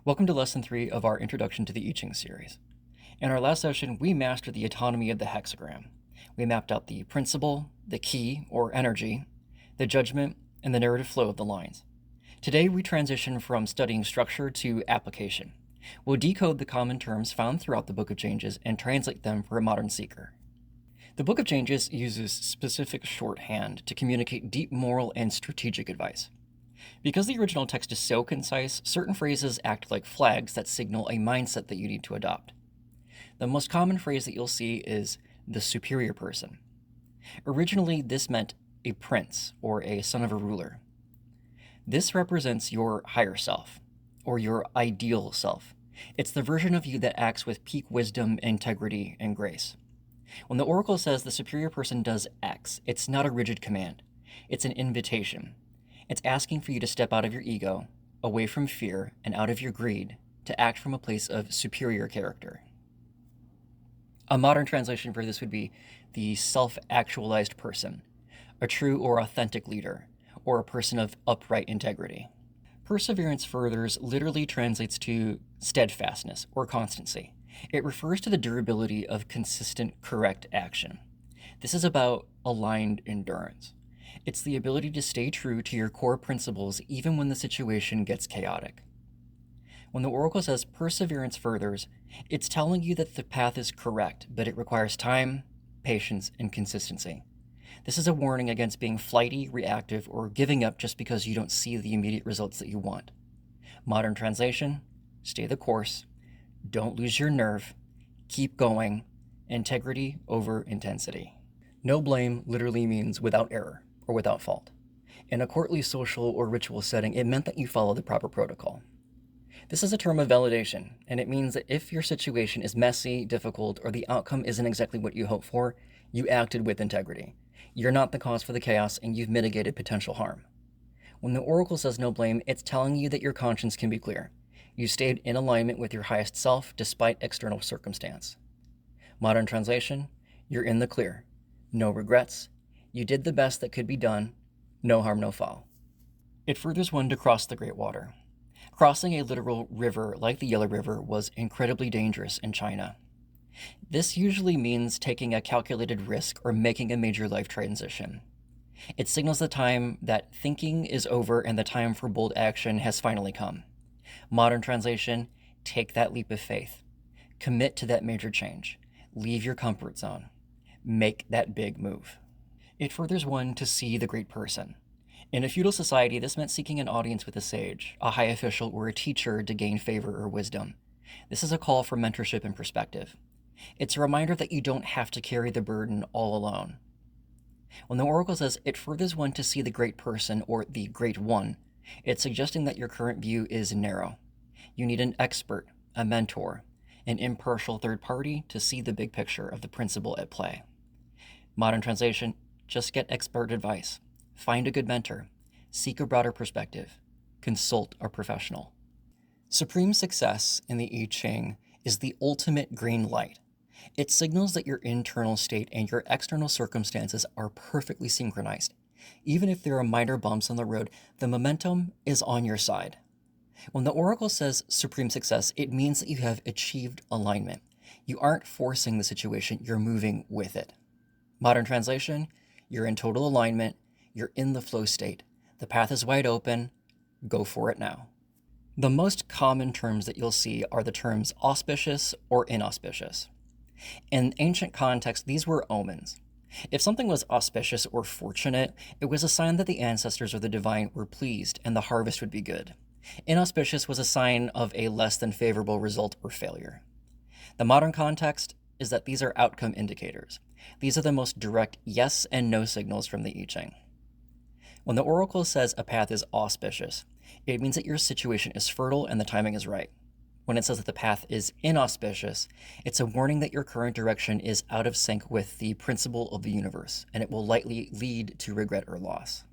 Welcome to Lesson 3 of our Introduction to the Ching series. In our last session, we mastered the autonomy of the hexagram. We mapped out the principle, the key, or energy, the judgment, and the narrative flow of the lines. Today, we transition from studying structure to application. We'll decode the common terms found throughout the Book of Changes and translate them for a modern seeker. The Book of Changes uses specific shorthand to communicate deep moral and strategic advice. Because the original text is so concise, certain phrases act like flags that signal a mindset that you need to adopt. The most common phrase that you'll see is the superior person. Originally, this meant a prince or a son of a ruler. This represents your higher self, or your ideal self. It's the version of you that acts with peak wisdom, integrity, and grace. When the oracle says the superior person does X, it's not a rigid command. It's an invitation. It's asking for you to step out of your ego, away from fear, and out of your greed, to act from a place of superior character. A modern translation for this would be the self-actualized person, a true or authentic leader, or a person of upright integrity. Perseverance furthers literally translates to steadfastness or constancy. It refers to the durability of consistent, correct action. This is about aligned endurance. It's the ability to stay true to your core principles even when the situation gets chaotic. When the oracle says perseverance furthers, it's telling you that the path is correct, but it requires time, patience, and consistency. This is a warning against being flighty, reactive, or giving up just because you don't see the immediate results that you want. Modern translation: stay the course, don't lose your nerve, keep going, integrity over intensity. No blame literally means without error or without fault. In a courtly, social, or ritual setting, it meant that you follow the proper protocol. This is a term of validation, and it means that if your situation is messy, difficult, or the outcome isn't exactly what you hoped for, you acted with integrity. You're not the cause for the chaos, and you've mitigated potential harm. When the oracle says no blame, it's telling you that your conscience can be clear. You stayed in alignment with your highest self despite external circumstance. Modern translation: you're in the clear. No regrets. You did the best that could be done. No harm, no foul. It furthers one to cross the great water. Crossing a literal river like the Yellow River was incredibly dangerous in China. This usually means taking a calculated risk or making a major life transition. It signals the time that thinking is over and the time for bold action has finally come. Modern translation: take that leap of faith. Commit to that major change. Leave your comfort zone. Make that big move. It furthers one to see the great person. In a feudal society, this meant seeking an audience with a sage, a high official, or a teacher to gain favor or wisdom. This is a call for mentorship and perspective. It's a reminder that you don't have to carry the burden all alone. When the oracle says it furthers one to see the great person or the great one, it's suggesting that your current view is narrow. You need an expert, a mentor, an impartial third party to see the big picture of the principle at play. Modern translation: just get expert advice. Find a good mentor. Seek a broader perspective. Consult a professional. Supreme success in the I Ching is the ultimate green light. It signals that your internal state and your external circumstances are perfectly synchronized. Even if there are minor bumps on the road, the momentum is on your side. When the oracle says supreme success, it means that you have achieved alignment. You aren't forcing the situation, you're moving with it. Modern translation: you're in total alignment, you're in the flow state. The path is wide open, go for it now. The most common terms that you'll see are the terms auspicious or inauspicious. In ancient context, these were omens. If something was auspicious or fortunate, it was a sign that the ancestors or the divine were pleased and the harvest would be good. Inauspicious was a sign of a less than favorable result or failure. The modern context is that these are outcome indicators. These are the most direct yes and no signals from the I Ching. When the oracle says a path is auspicious, it means that your situation is fertile and the timing is right. When it says that the path is inauspicious, it's a warning that your current direction is out of sync with the principle of the universe, and it will likely lead to regret or loss.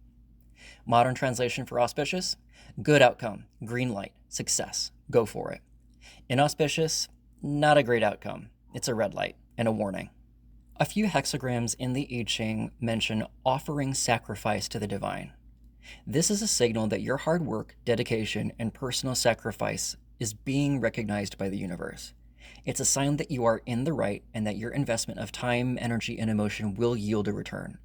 Modern translation for auspicious: good outcome, green light, success, go for it. Inauspicious: not a great outcome. It's a red light and a warning. A few hexagrams in the I Ching mention offering sacrifice to the divine. This is a signal that your hard work, dedication, and personal sacrifice is being recognized by the universe. It's a sign that you are in the right and that your investment of time, energy, and emotion will yield a return.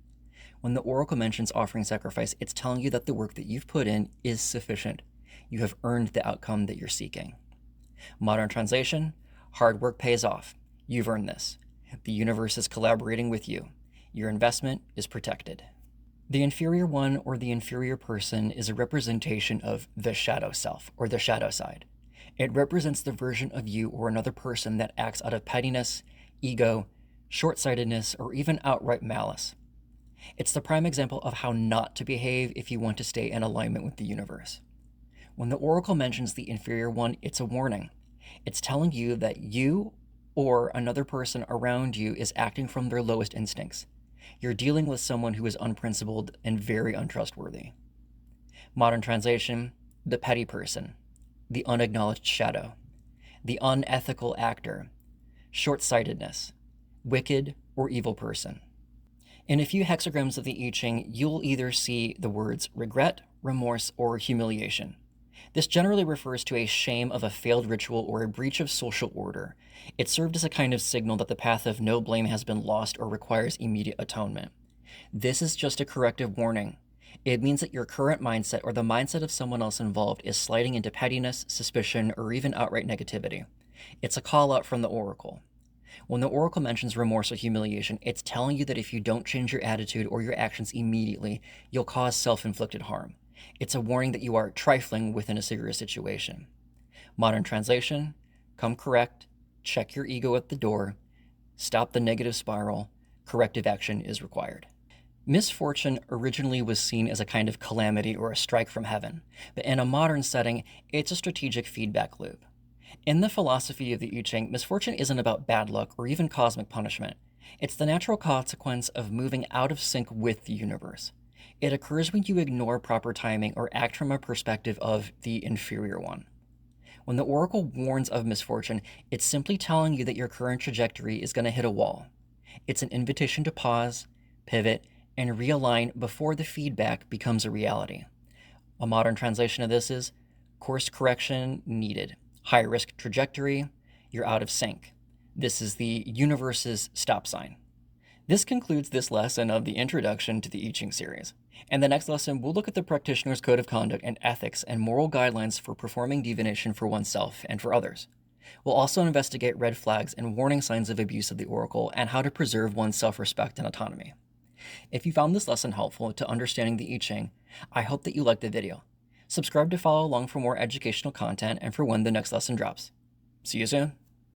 When the oracle mentions offering sacrifice, it's telling you that the work that you've put in is sufficient. You have earned the outcome that you're seeking. Modern translation: hard work pays off. You've earned this. The universe is collaborating with you. Your investment is protected. The inferior one, or the inferior person, is a representation of the shadow self, or the shadow side. It represents the version of you or another person that acts out of pettiness, ego, short-sightedness, or even outright malice. It's the prime example of how not to behave if you want to stay in alignment with the universe. When the oracle mentions the inferior one, it's a warning. It's telling you that you or another person around you is acting from their lowest instincts. You're dealing with someone who is unprincipled and very untrustworthy. Modern translation: the petty person, the unacknowledged shadow, the unethical actor, short-sightedness, wicked or evil person. In a few hexagrams of the I Ching, you'll either see the words regret, remorse, or humiliation. This generally refers to a shame of a failed ritual or a breach of social order. It served as a kind of signal that the path of no blame has been lost or requires immediate atonement. This is just a corrective warning. It means that your current mindset or the mindset of someone else involved is sliding into pettiness, suspicion, or even outright negativity. It's a call out from the oracle. When the oracle mentions remorse or humiliation, it's telling you that if you don't change your attitude or your actions immediately, you'll cause self-inflicted harm. It's a warning that you are trifling within a serious situation. Modern translation: come correct, check your ego at the door, stop the negative spiral, corrective action is required. Misfortune originally was seen as a kind of calamity or a strike from heaven, but in a modern setting, it's a strategic feedback loop. In the philosophy of the I Ching, misfortune isn't about bad luck or even cosmic punishment. It's the natural consequence of moving out of sync with the universe. It occurs when you ignore proper timing or act from a perspective of the inferior one. When the oracle warns of misfortune, it's simply telling you that your current trajectory is going to hit a wall. It's an invitation to pause, pivot, and realign before the feedback becomes a reality. A modern translation of this is: course correction needed. High risk trajectory, you're out of sync. This is the universe's stop sign. This concludes this lesson of the Introduction to the I Ching series. In the next lesson, we'll look at the practitioner's code of conduct and ethics and moral guidelines for performing divination for oneself and for others. We'll also investigate red flags and warning signs of abuse of the oracle and how to preserve one's self-respect and autonomy. If you found this lesson helpful to understanding the I Ching, I hope that you liked the video. Subscribe to follow along for more educational content and for when the next lesson drops. See you soon.